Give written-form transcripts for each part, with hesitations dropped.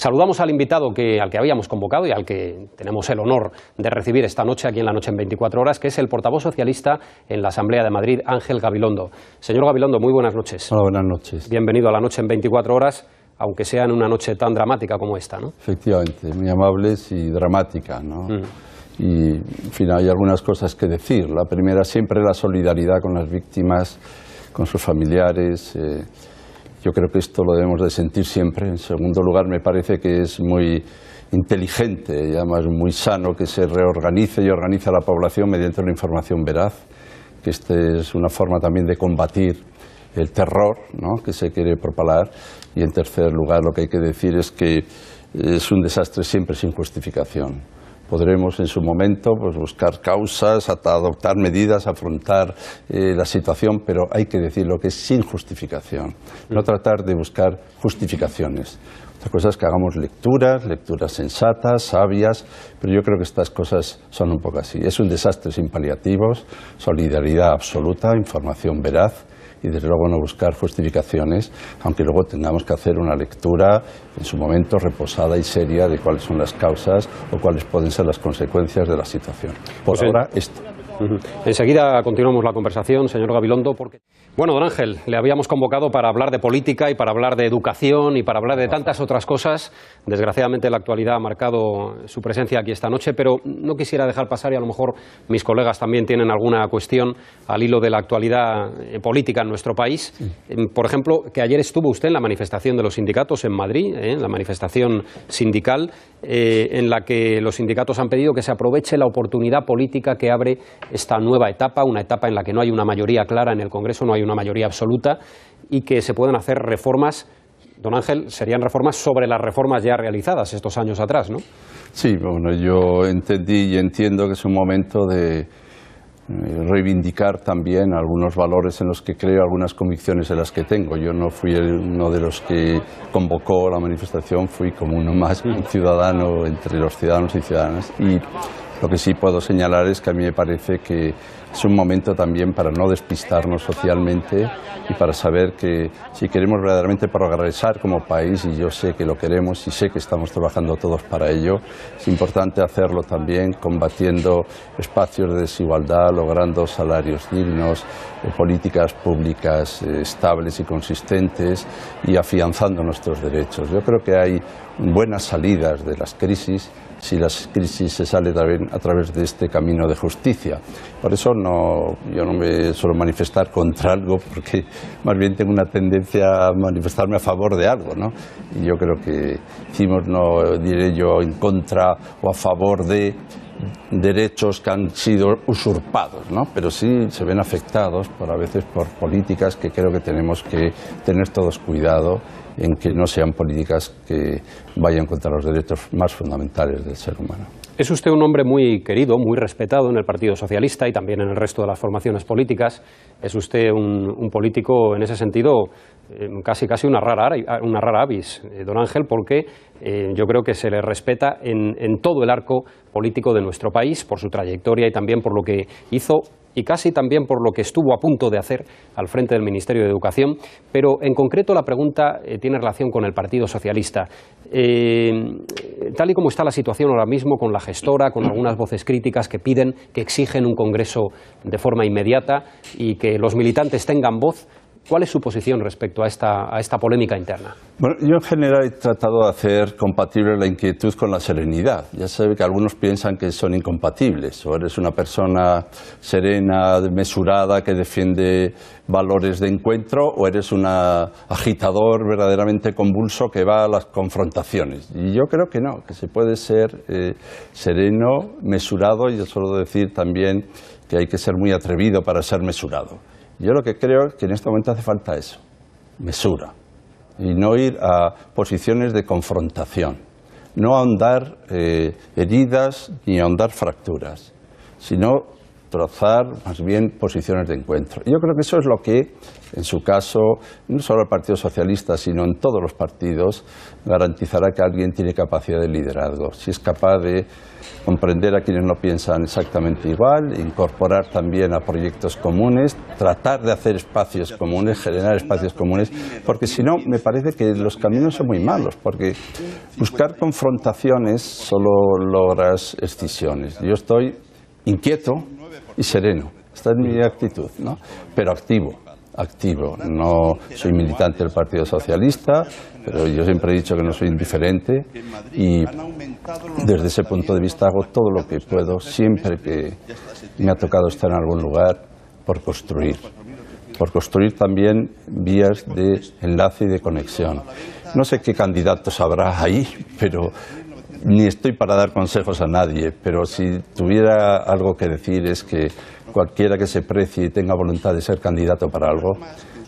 Saludamos al invitado al que habíamos convocado y al que tenemos el honor de recibir esta noche aquí en La Noche en 24 Horas, que es el portavoz socialista en la Asamblea de Madrid, Ángel Gabilondo. Señor Gabilondo, muy buenas noches. Hola, buenas noches. Bienvenido a La Noche en 24 Horas, aunque sea en una noche tan dramática como esta, ¿no? Efectivamente, muy amables y dramática, ¿no? Y, en fin, hay algunas cosas que decir. La primera, siempre la solidaridad con las víctimas, con sus familiares. Yo creo que esto lo debemos de sentir siempre. En segundo lugar, me parece que es muy inteligente y además muy sano que se reorganice y organice a la población mediante una información veraz, que esta es una forma también de combatir el terror, ¿no?, que se quiere propagar. Y en tercer lugar, lo que hay que decir es que es un desastre siempre sin justificación. Podremos en su momento pues, buscar causas, adoptar medidas, afrontar la situación, pero hay que decir lo que es sin justificación, no tratar de buscar justificaciones. Otra cosa es que hagamos lecturas sensatas, sabias, pero yo creo que estas cosas son un poco así. Es un desastre sin paliativos, solidaridad absoluta, información veraz, y desde luego no buscar justificaciones, aunque luego tengamos que hacer una lectura en su momento reposada y seria de cuáles son las causas o cuáles pueden ser las consecuencias de la situación. Por ahora, esto. Enseguida continuamos la conversación, señor Gabilondo, porque... Bueno, don Ángel, le habíamos convocado para hablar de política y para hablar de educación y para hablar de tantas otras cosas. Desgraciadamente la actualidad ha marcado su presencia aquí esta noche, pero no quisiera dejar pasar, y a lo mejor mis colegas también tienen alguna cuestión al hilo de la actualidad política en nuestro país. Por ejemplo, que ayer estuvo usted en la manifestación de los sindicatos en Madrid, la manifestación sindical, en la que los sindicatos han pedido que se aproveche la oportunidad política que abre esta nueva etapa, una etapa en la que no hay una mayoría clara en el Congreso, no hay una mayoría absoluta, y que se pueden hacer reformas. Don Ángel, serían reformas sobre las reformas ya realizadas estos años atrás, ¿no? Sí, bueno, yo entendí y entiendo que es un momento de reivindicar también algunos valores en los que creo, algunas convicciones en las que tengo. Yo no fui uno de los que convocó la manifestación, fui como uno más, un ciudadano entre los ciudadanos y ciudadanas. Y lo que sí puedo señalar es que a mí me parece que es un momento también para no despistarnos socialmente y para saber que si queremos verdaderamente progresar como país, y yo sé que lo queremos y sé que estamos trabajando todos para ello, es importante hacerlo también combatiendo espacios de desigualdad, logrando salarios dignos, políticas públicas estables y consistentes y afianzando nuestros derechos. Yo creo que hay buenas salidas de las crisis si las crisis se sale también a través de este camino de justicia. Por eso yo no me suelo manifestar contra algo, porque más bien tengo una tendencia a manifestarme a favor de algo, ¿no? Y yo creo que decimos, no diré yo en contra o a favor de derechos que han sido usurpados, ¿no? Pero sí se ven afectados a veces por políticas que creo que tenemos que tener todos cuidado en que no sean políticas que vayan contra los derechos más fundamentales del ser humano. Es usted un hombre muy querido, muy respetado en el Partido Socialista y también en el resto de las formaciones políticas. Es usted un político, en ese sentido, casi una rara avis, don Ángel, porque yo creo que se le respeta en todo el arco político de nuestro país por su trayectoria y también por lo que hizo y casi también por lo que estuvo a punto de hacer al frente del Ministerio de Educación. Pero en concreto la pregunta tiene relación con el Partido Socialista. Tal y como está la situación ahora mismo con la gestora, con algunas voces críticas que piden, que exigen un congreso de forma inmediata y que los militantes tengan voz, ¿cuál es su posición respecto a esta polémica interna? Bueno, yo en general he tratado de hacer compatible la inquietud con la serenidad. Ya sabe que algunos piensan que son incompatibles. O eres una persona serena, mesurada, que defiende valores de encuentro, o eres un agitador verdaderamente convulso que va a las confrontaciones. Y yo creo que no, que se puede ser sereno, mesurado, y yo suelo decir también que hay que ser muy atrevido para ser mesurado. Yo lo que creo es que en este momento hace falta eso, mesura, y no ir a posiciones de confrontación, no ahondar heridas ni ahondar fracturas, sino trazar más bien posiciones de encuentro. Yo creo que eso es lo que, en su caso, no solo el Partido Socialista, sino en todos los partidos, garantizará que alguien tiene capacidad de liderazgo. Si es capaz de comprender a quienes no piensan exactamente igual, incorporar también a proyectos comunes, tratar de hacer espacios comunes, generar espacios comunes, porque si no, me parece que los caminos son muy malos, porque buscar confrontaciones solo logras escisiones. Yo estoy inquieto y sereno, esta es mi actitud, ¿no? Pero activo. No soy militante del Partido Socialista, pero yo siempre he dicho que no soy indiferente y desde ese punto de vista hago todo lo que puedo, siempre que me ha tocado estar en algún lugar, por construir también vías de enlace y de conexión. No sé qué candidatos habrá ahí, pero ni estoy para dar consejos a nadie, pero si tuviera algo que decir es que cualquiera que se precie y tenga voluntad de ser candidato para algo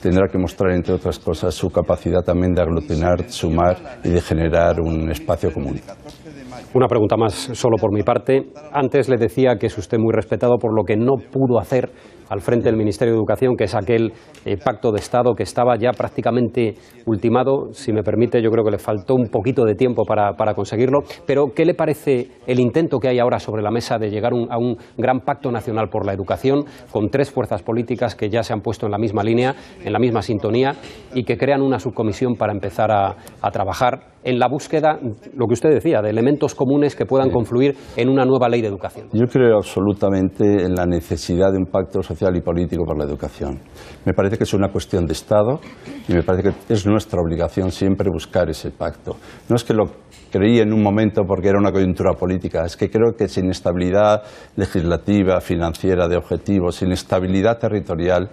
tendrá que mostrar, entre otras cosas, su capacidad también de aglutinar, sumar y de generar un espacio común. Una pregunta más solo por mi parte. Antes le decía que es usted muy respetado por lo que no pudo hacer al frente del Ministerio de Educación, que es aquel pacto de Estado que estaba ya prácticamente ultimado. Si me permite, yo creo que le faltó un poquito de tiempo para conseguirlo. Pero, ¿qué le parece el intento que hay ahora sobre la mesa de llegar a un gran pacto nacional por la educación, con 3 fuerzas políticas que ya se han puesto en la misma línea, en la misma sintonía, y que crean una subcomisión para empezar a trabajar en la búsqueda, lo que usted decía, de elementos comunes que puedan confluir en una nueva ley de educación? Yo creo absolutamente en la necesidad de un pacto social y político por la educación. Me parece que es una cuestión de Estado y me parece que es nuestra obligación siempre buscar ese pacto. No es que lo creí en un momento porque era una coyuntura política, es que creo que sin estabilidad legislativa, financiera, de objetivos, sin estabilidad territorial,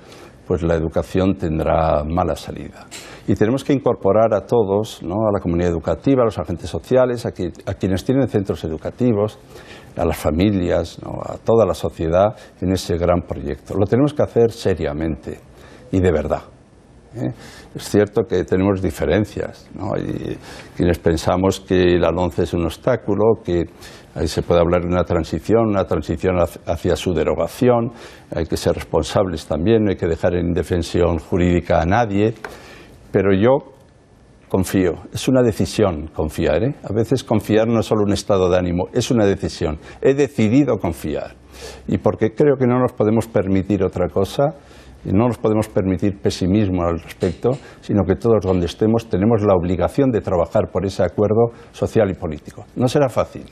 pues la educación tendrá mala salida. Y tenemos que incorporar a todos, ¿no?, a la comunidad educativa, a los agentes sociales, a quienes tienen centros educativos, a las familias, ¿no?, a toda la sociedad en ese gran proyecto. Lo tenemos que hacer seriamente y de verdad. Es cierto que tenemos diferencias, ¿no? Hay quienes pensamos que la LOMCE es un obstáculo, que ahí se puede hablar de una transición hacia su derogación, hay que ser responsables también, no hay que dejar en indefensión jurídica a nadie, pero yo confío, es una decisión confiar, ¿eh? A veces confiar no es solo un estado de ánimo, es una decisión, he decidido confiar, y porque creo que no nos podemos permitir otra cosa. Y no nos podemos permitir pesimismo al respecto, sino que todos donde estemos tenemos la obligación de trabajar por ese acuerdo social y político. No será fácil,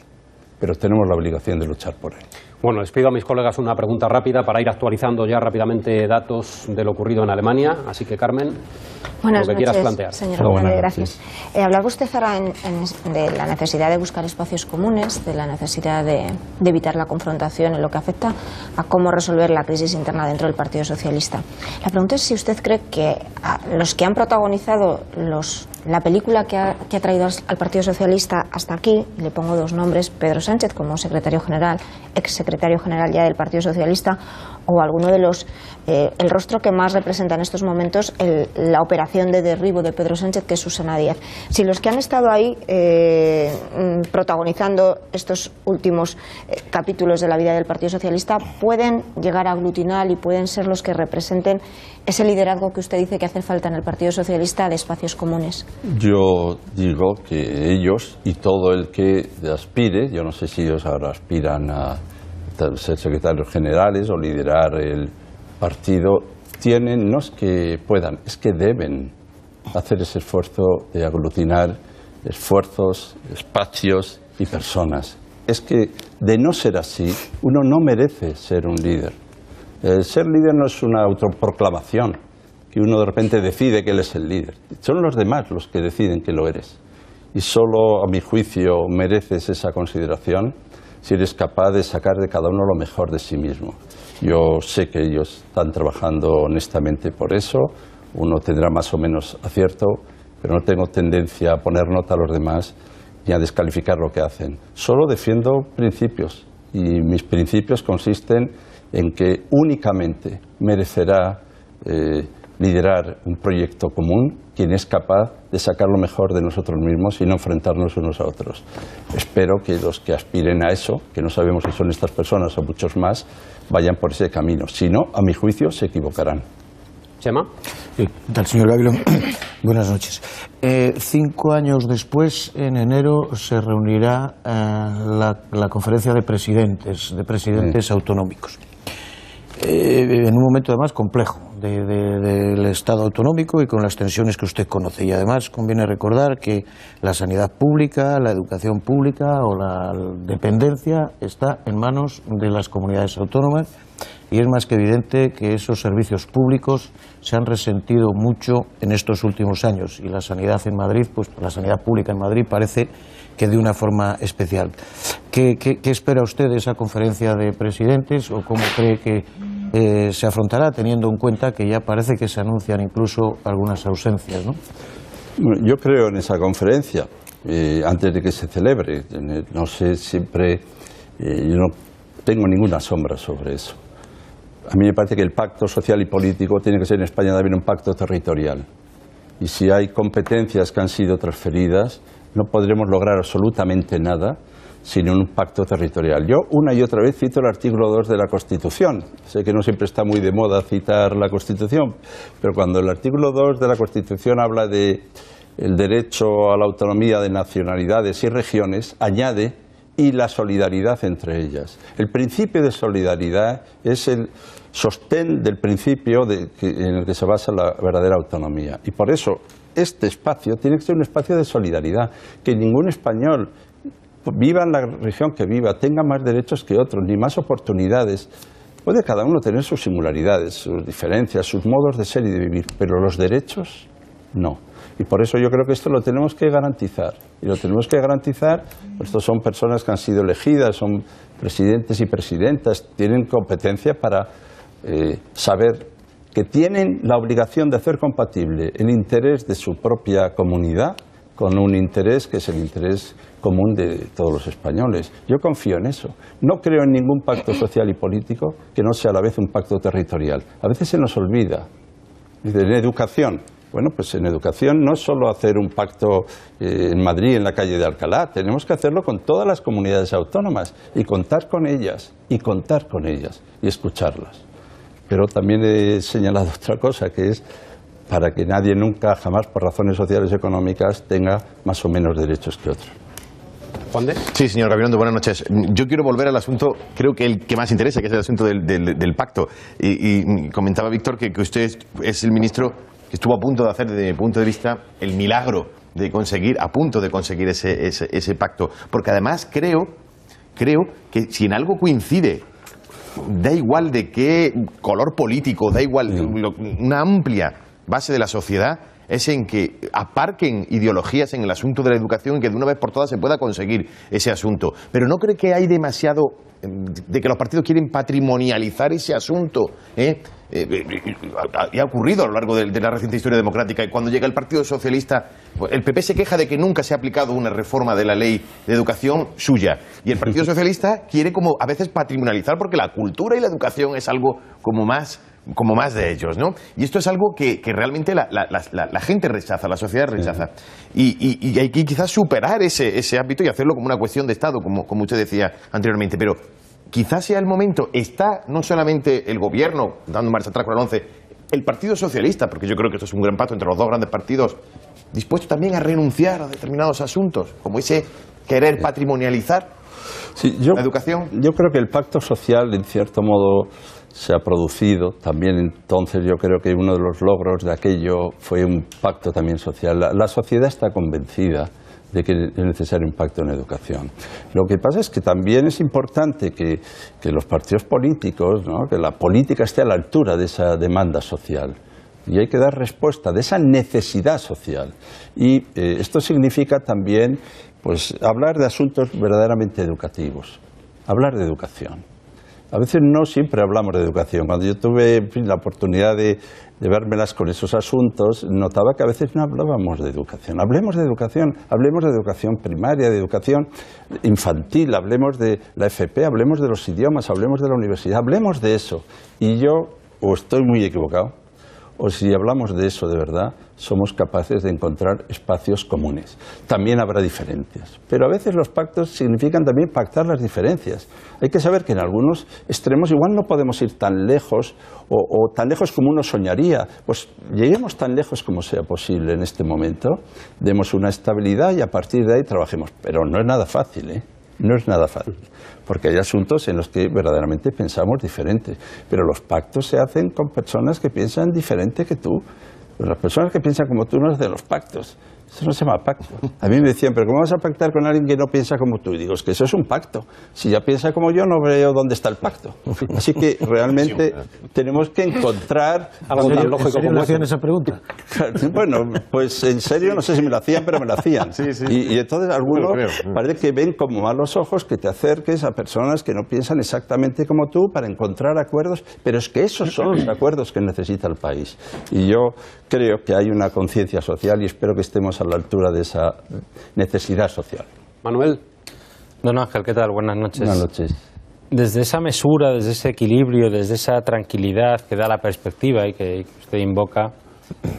pero tenemos la obligación de luchar por él. Bueno, les pido a mis colegas una pregunta rápida para ir actualizando ya rápidamente datos de lo ocurrido en Alemania. Así que, Carmen, buenas lo que quieras plantear. Señor alcalde, gracias. Hablaba usted ahora de la necesidad de buscar espacios comunes, de la necesidad de evitar la confrontación en lo que afecta a cómo resolver la crisis interna dentro del Partido Socialista. La pregunta es si usted cree que los que han protagonizado la película que ha traído al Partido Socialista hasta aquí, le pongo 2 nombres, Pedro Sánchez como secretario general, exsecretario general ya del Partido Socialista, o alguno de el rostro que más representa en estos momentos la operación de derribo de Pedro Sánchez, que es Susana Díaz. Si los que han estado ahí protagonizando estos últimos capítulos de la vida del Partido Socialista pueden llegar a aglutinar y pueden ser los que representen ese liderazgo que usted dice que hace falta en el Partido Socialista de espacios comunes. Yo digo que ellos y todo el que aspire, yo no sé si ellos ahora aspiran a ser secretarios generales o liderar el partido, tienen, no es que puedan, es que deben hacer ese esfuerzo de aglutinar esfuerzos, espacios y personas. Es que de no ser así, uno no merece ser un líder. Ser líder no es una autoproclamación, que uno de repente decide que él es el líder. Son los demás los que deciden que lo eres. Y solo, a mi juicio, mereces esa consideración si eres capaz de sacar de cada uno lo mejor de sí mismo. Yo sé que ellos están trabajando honestamente por eso, uno tendrá más o menos acierto, pero no tengo tendencia a poner nota a los demás ni a descalificar lo que hacen. Solo defiendo principios, y mis principios consisten en que únicamente merecerá liderar un proyecto común quien es capaz de sacar lo mejor de nosotros mismos y no enfrentarnos unos a otros. Espero que los que aspiren a eso, que no sabemos si son estas personas o muchos más, vayan por ese camino. Si no, a mi juicio, se equivocarán. ¿Chema? ¿Qué tal, señor Gavilón? Buenas noches. 5 años después, en enero, se reunirá la conferencia de presidentes autonómicos. En un momento además complejo del Estado autonómico y con las tensiones que usted conoce. Y además conviene recordar que la sanidad pública, la educación pública o la dependencia está en manos de las comunidades autónomas, y es más que evidente que esos servicios públicos se han resentido mucho en estos últimos años, y la sanidad en Madrid, pues la sanidad pública en Madrid parece que de una forma especial. ¿Qué espera usted de esa conferencia de presidentes, o cómo cree que se afrontará, teniendo en cuenta que ya parece que se anuncian incluso algunas ausencias, ¿no? Yo creo en esa conferencia, antes de que se celebre. No sé, siempre, yo no tengo ninguna sombra sobre eso. A mí me parece que el pacto social y político tiene que ser en España también un pacto territorial. Y si hay competencias que han sido transferidas, no podremos lograr absolutamente nada sin un pacto territorial. Yo una y otra vez cito el artículo 2 de la Constitución. Sé que no siempre está muy de moda citar la Constitución, pero cuando el artículo 2 de la Constitución habla de el derecho a la autonomía de nacionalidades y regiones, añade y la solidaridad entre ellas. El principio de solidaridad es el sostén del principio en el que se basa la verdadera autonomía. Y por eso este espacio tiene que ser un espacio de solidaridad, que ningún español, viva en la región que viva, tenga más derechos que otros, ni más oportunidades. Puede cada uno tener sus singularidades, sus diferencias, sus modos de ser y de vivir, pero los derechos no. Y por eso yo creo que esto lo tenemos que garantizar. Y lo tenemos que garantizar, estos son personas que han sido elegidas, son presidentes y presidentas, tienen competencia para saber que tienen la obligación de hacer compatible el interés de su propia comunidad con un interés que es el interés común de todos los españoles. Yo confío en eso. No creo en ningún pacto social y político que no sea a la vez un pacto territorial. A veces se nos olvida. En educación. Bueno, pues en educación no es solo hacer un pacto en Madrid, en la calle de Alcalá, tenemos que hacerlo con todas las comunidades autónomas y contar con ellas, y escucharlas. Pero también he señalado otra cosa, que es para que nadie nunca, jamás, por razones sociales y económicas, tenga más o menos derechos que otros. ¿Juan de? Sí, señor Gabilondo, buenas noches. Yo quiero volver al asunto, creo que el que más interesa, que es el asunto del pacto. Y comentaba Víctor que usted es el ministro que estuvo a punto de hacer, desde mi punto de vista, el milagro de conseguir, a punto de conseguir ese pacto. Porque además creo que si en algo coincide, da igual de qué color político, da igual, una amplia base de la sociedad, es en que aparquen ideologías en el asunto de la educación y que de una vez por todas se pueda conseguir ese asunto. Pero ¿no cree que hay demasiado de que los partidos quieren patrimonializar ese asunto? Y ha ocurrido a lo largo de la reciente historia democrática. Y cuando llega el Partido Socialista, el PP se queja de que nunca se ha aplicado una reforma de la ley de educación suya. Y el Partido Socialista quiere como a veces patrimonializar porque la cultura y la educación es algo como más de ellos, ¿no? Y esto es algo que realmente la gente rechaza, la sociedad rechaza. Y hay que quizás superar ese ámbito y hacerlo como una cuestión de Estado, como usted decía anteriormente. Pero quizás sea el momento, está no solamente el gobierno dando marcha atrás con el 11, el Partido Socialista, porque yo creo que esto es un gran pacto entre los dos grandes partidos, dispuesto también a renunciar a determinados asuntos, como ese querer patrimonializar la educación. Yo creo que el pacto social, en cierto modo, se ha producido. También entonces yo creo que uno de los logros de aquello fue un pacto también social. La sociedad está convencida de que es necesario un pacto en educación. Lo que pasa es que también es importante que los partidos políticos, ¿no?, que la política esté a la altura de esa demanda social. Y hay que dar respuesta de esa necesidad social. Y esto significa también, pues, hablar de asuntos verdaderamente educativos, hablar de educación. A veces no siempre hablamos de educación. Cuando yo tuve, en fin, la oportunidad de vérmelas con esos asuntos, notaba que a veces no hablábamos de educación. Hablemos de educación primaria, de educación infantil, hablemos de la FP, hablemos de los idiomas, hablemos de la universidad, hablemos de eso. Y yo o estoy muy equivocado, o si hablamos de eso de verdad, somos capaces de encontrar espacios comunes. También habrá diferencias, pero a veces los pactos significan también pactar las diferencias. Hay que saber que en algunos extremos igual no podemos ir tan lejos o tan lejos como uno soñaría. Pues lleguemos tan lejos como sea posible en este momento, demos una estabilidad y a partir de ahí trabajemos. Pero no es nada fácil, ¿eh? No es nada fácil, porque hay asuntos en los que verdaderamente pensamos diferente, pero los pactos se hacen con personas que piensan diferente que tú. Las personas que piensan como tú no hacen los pactos. Eso no se llama pacto. A mí me decían, ¿pero cómo vas a pactar con alguien que no piensa como tú? Y digo, es que eso es un pacto. Si ya piensa como yo, no veo dónde está el pacto. Así que realmente tenemos que encontrar algo tan lógico como me hacían esa pregunta? Bueno, pues en serio, no sé si me la hacían, pero me la hacían. Sí, sí. Y entonces algunos parece que ven como malos ojos que te acerques a personas que no piensan exactamente como tú para encontrar acuerdos, pero es que esos son los acuerdos que necesita el país. Y yo creo que hay una conciencia social y espero que estemos a la altura de esa necesidad social. Manuel. Don Ángel, ¿qué tal? Buenas noches. Buenas noches. Desde esa mesura, desde ese equilibrio, desde esa tranquilidad que da la perspectiva y que usted invoca,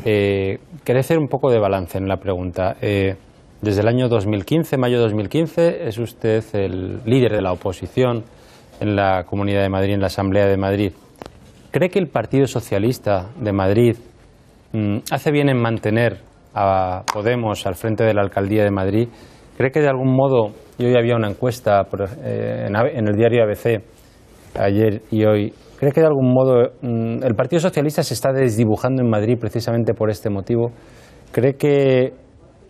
quería hacer un poco de balance en la pregunta. Desde el año 2015, mayo de 2015, es usted el líder de la oposición en la Comunidad de Madrid, en la Asamblea de Madrid. ¿Cree que el Partido Socialista de Madrid hace bien en mantener a Podemos al frente de la Alcaldía de Madrid? ¿Cree que de algún modo, y hoy había una encuesta en el diario ABC, ayer y hoy, ¿cree que de algún modo el Partido Socialista se está desdibujando en Madrid precisamente por este motivo? ¿Cree que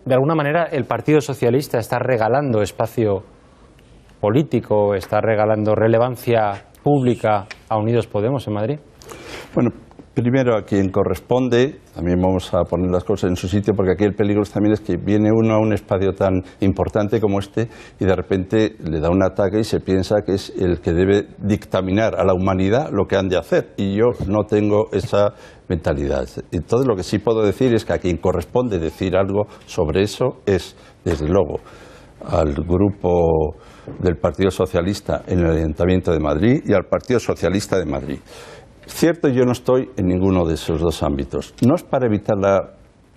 de alguna manera el Partido Socialista está regalando espacio político, está regalando relevancia pública a Unidos Podemos en Madrid? Bueno, primero a quien corresponde, también vamos a poner las cosas en su sitio, porque aquí el peligro también es que viene uno a un espacio tan importante como este y de repente le da un ataque y se piensa que es el que debe dictaminar a la humanidad lo que han de hacer, y yo no tengo esa mentalidad. Entonces lo que sí puedo decir es que a quien corresponde decir algo sobre eso es, desde luego, al grupo del Partido Socialista en el Ayuntamiento de Madrid y al Partido Socialista de Madrid. Cierto, yo no estoy en ninguno de esos dos ámbitos. No es para evitar la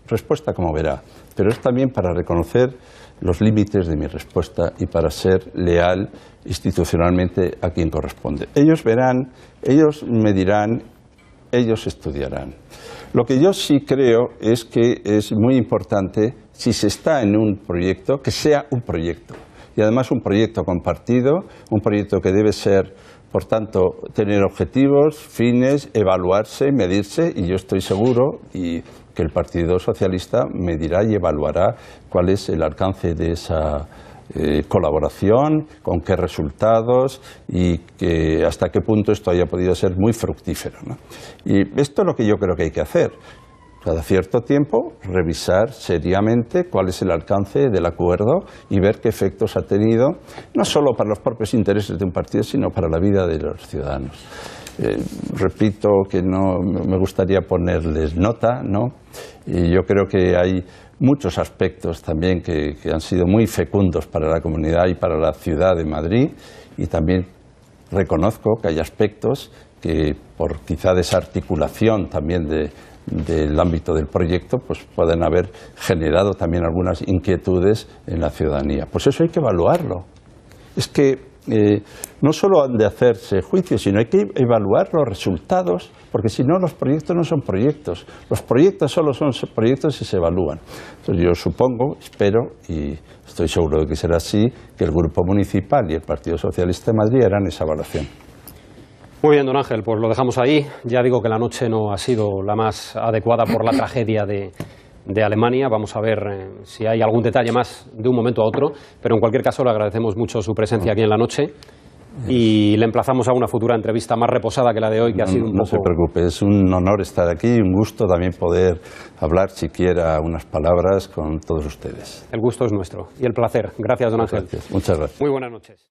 respuesta, como verá, pero es también para reconocer los límites de mi respuesta y para ser leal institucionalmente a quien corresponde. Ellos verán, ellos me dirán, ellos estudiarán. Lo que yo sí creo es que es muy importante, si se está en un proyecto, que sea un proyecto. Y además un proyecto compartido, un proyecto que debe ser, por tanto, tener objetivos, fines, evaluarse, medirse, y yo estoy seguro y que el Partido Socialista medirá y evaluará cuál es el alcance de esa colaboración, con qué resultados y que hasta qué punto esto haya podido ser muy fructífero, ¿no? Y esto es lo que yo creo que hay que hacer. Cada cierto tiempo, revisar seriamente cuál es el alcance del acuerdo y ver qué efectos ha tenido, no solo para los propios intereses de un partido, sino para la vida de los ciudadanos. Repito que no me gustaría ponerles nota, ¿no? Y yo creo que hay muchos aspectos también que han sido muy fecundos para la comunidad y para la ciudad de Madrid, y también reconozco que hay aspectos que, por quizá desarticulación también del ámbito del proyecto, pues pueden haber generado también algunas inquietudes en la ciudadanía. Pues eso hay que evaluarlo. Es que no solo han de hacerse juicios, sino hay que evaluar los resultados, porque si no, los proyectos no son proyectos. Los proyectos solo son proyectos si se evalúan. Entonces yo supongo, espero y estoy seguro de que será así, que el Grupo Municipal y el Partido Socialista de Madrid harán esa evaluación. Muy bien, don Ángel, pues lo dejamos ahí. Ya digo que la noche no ha sido la más adecuada por la tragedia de Alemania. Vamos a ver si hay algún detalle más de un momento a otro, pero en cualquier caso le agradecemos mucho su presencia aquí en la noche y le emplazamos a una futura entrevista más reposada que la de hoy, que ha sido un poco... No se preocupe, es un honor estar aquí y un gusto también poder hablar siquiera unas palabras con todos ustedes. El gusto es nuestro y el placer. Gracias, don Ángel. Gracias. Muchas gracias. Muy buenas noches.